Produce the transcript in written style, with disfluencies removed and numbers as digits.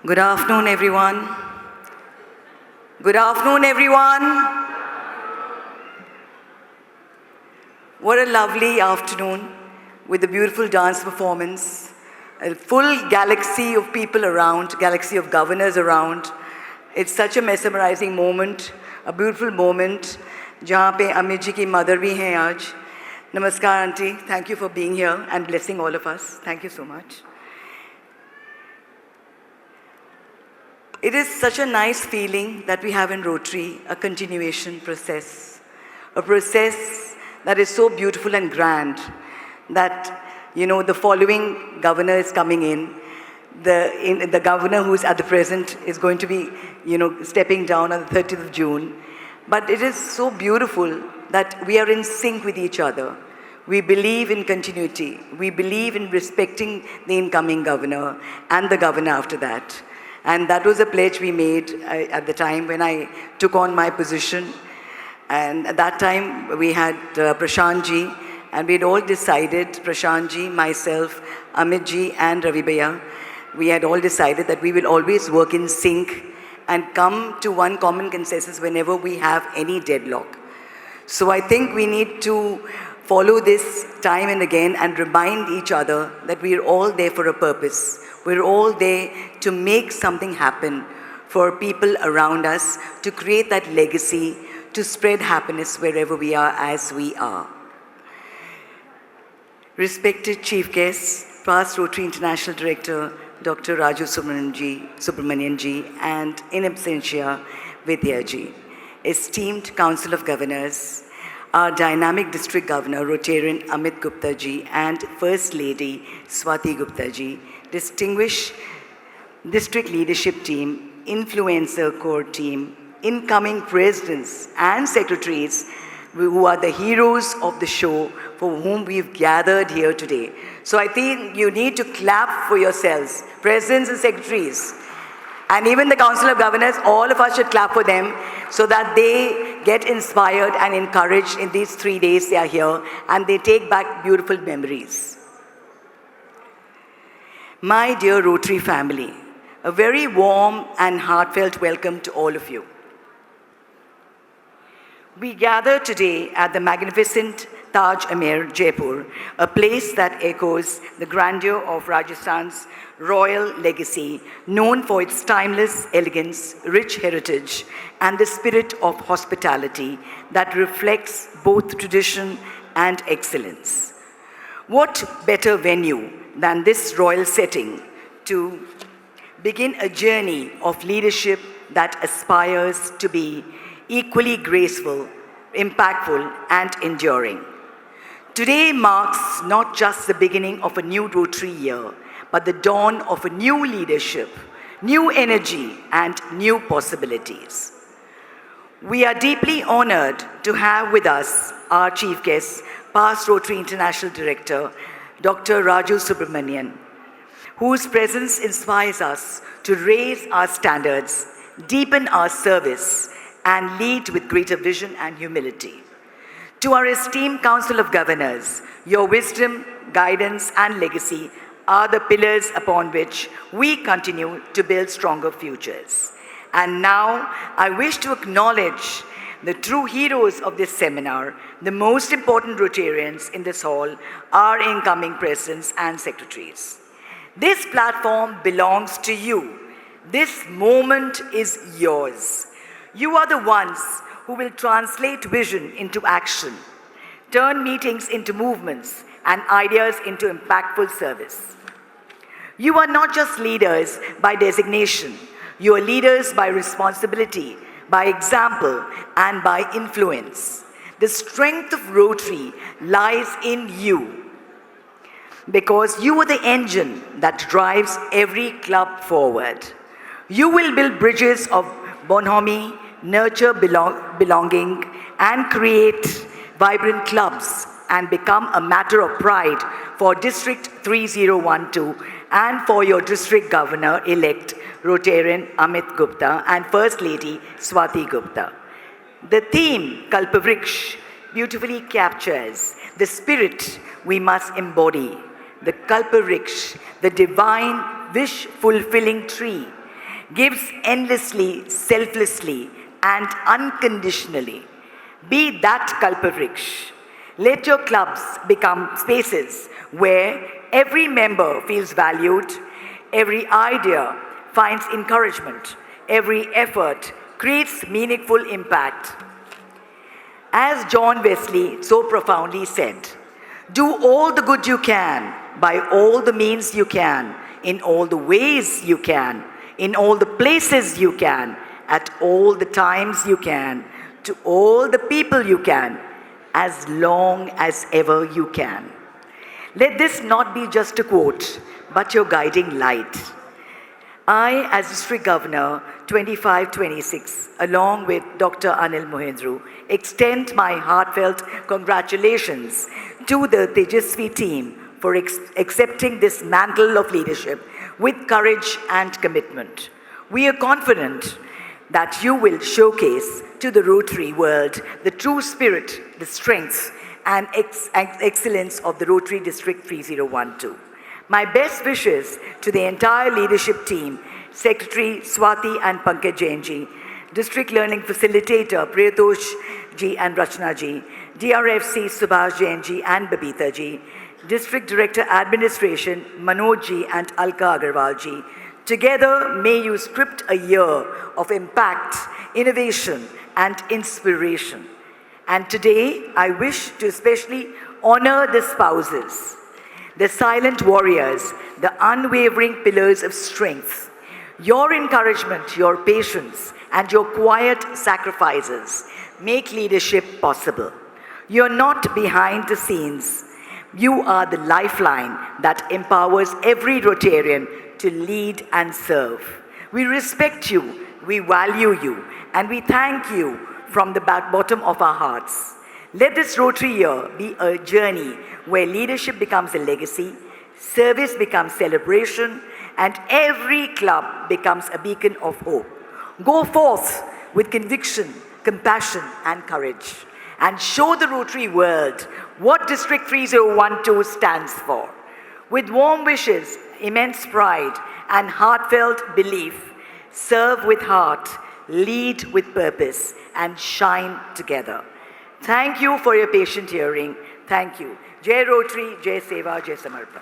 Good afternoon, everyone. Good afternoon, everyone. What a lovely afternoon with a beautiful dance performance, a full galaxy of people around, galaxy of governors around. It's such a mesmerizing moment, a beautiful moment, जहाँ पे अमित जी की mother भी हैं आज. Namaskar, auntie. Thank you for being here and blessing all of us. Thank you so much. It is such a nice feeling that we have in Rotary, a continuation process. A process that is so beautiful and grand that, the following governor is coming in. The governor who is at the present is going to be, stepping down on the 30th of June. But it is so beautiful that we are in sync with each other. We believe in continuity. We believe in respecting the incoming governor and the governor after that. And that was a pledge we made at the time when I took on my position. And at that time, we had Prashant ji, and we had all decided, Prashant ji, myself, Amit ji, and Ravi Bhaiya, we had all decided that we will always work in sync and come to one common consensus whenever we have any deadlock. So I think we need to follow this time and again and remind each other that we are all there for a purpose. We're all there to make something happen for people around us, to create that legacy, to spread happiness wherever we are as we are. Respected Chief Guests, past Rotary International Director, Dr. Raju Subramanian ji, and in absentia, Vidya ji. Esteemed Council of Governors, our dynamic District Governor, Rotarian Amit Gupta ji, and First Lady Swati Gupta ji, distinguished district leadership team, influencer core team, incoming presidents and secretaries who are the heroes of the show for whom we've gathered here today. So I think you need to clap for yourselves, presidents and secretaries. And even the Council of Governors, all of us should clap for them so that they get inspired and encouraged in these 3 days they are here and they take back beautiful memories. My dear Rotary family, a very warm and heartfelt welcome to all of you. We gather today at the magnificent Taj Amir, Jaipur, a place that echoes the grandeur of Rajasthan's royal legacy, known for its timeless elegance, rich heritage, and the spirit of hospitality that reflects both tradition and excellence. What better venue than this royal setting to begin a journey of leadership that aspires to be equally graceful, impactful, and enduring. Today marks not just the beginning of a new Rotary year, but the dawn of a new leadership, new energy, and new possibilities. We are deeply honored to have with us our chief guest, past Rotary International Director, Dr. Raju Subramanian, whose presence inspires us to raise our standards, deepen our service, and lead with greater vision and humility. To our esteemed Council of Governors, your wisdom, guidance, and legacy are the pillars upon which we continue to build stronger futures. And now, I wish to acknowledge the true heroes of this seminar, the most important Rotarians in this hall, our incoming presidents and secretaries. This platform belongs to you. This moment is yours. You are the ones who will translate vision into action, turn meetings into movements, and ideas into impactful service. You are not just leaders by designation. You are leaders by responsibility, by example, and by influence. The strength of Rotary lies in you, because you are the engine that drives every club forward. You will build bridges of bonhomie, nurture belonging, and create vibrant clubs and become a matter of pride for District 3012 and for your District Governor-elect, Rotarian Amit Gupta, and First Lady Swati Gupta. The theme, Kalpavriksha, beautifully captures the spirit we must embody. The Kalpavriksha, the divine wish-fulfilling tree, gives endlessly, selflessly, and unconditionally. Be that Kalpavriksha. Let your clubs become spaces where every member feels valued, every idea finds encouragement, every effort creates meaningful impact. As John Wesley so profoundly said, do all the good you can, by all the means you can, in all the ways you can, in all the places you can, at all the times you can, to all the people you can, as long as ever you can. Let this not be just a quote, but your guiding light. I, as District Governor 25-26, along with Dr. Anil Mohindru, extend my heartfelt congratulations to the Tejasvi team for accepting this mantle of leadership with courage and commitment. We are confident that you will showcase to the Rotary world the true spirit, the strength, and excellence of the Rotary District 3012. My best wishes to the entire leadership team, Secretary Swati and Pankaj Jain ji, District Learning Facilitator Priyatosh ji and Rachna ji, DRFC Subhash Jain ji and Babita ji, District Director Administration Manoj ji and Alka Agarwal ji. Together, may you script a year of impact, innovation, and inspiration. And today, I wish to especially honor the spouses, the silent warriors, the unwavering pillars of strength. Your encouragement, your patience, and your quiet sacrifices make leadership possible. You're not behind the scenes. You are the lifeline that empowers every Rotarian to lead and serve. We respect you, we value you, and we thank you from the bottom of our hearts. Let this Rotary year be a journey where leadership becomes a legacy, service becomes celebration, and every club becomes a beacon of hope. Go forth with conviction, compassion, and courage, and show the Rotary world what District 3012 stands for. With warm wishes, immense pride, and heartfelt belief, serve with heart, lead with purpose, and shine together. Thank you for your patient hearing. Thank you. Jai Rotary, Jai Seva, Jai Samarpan.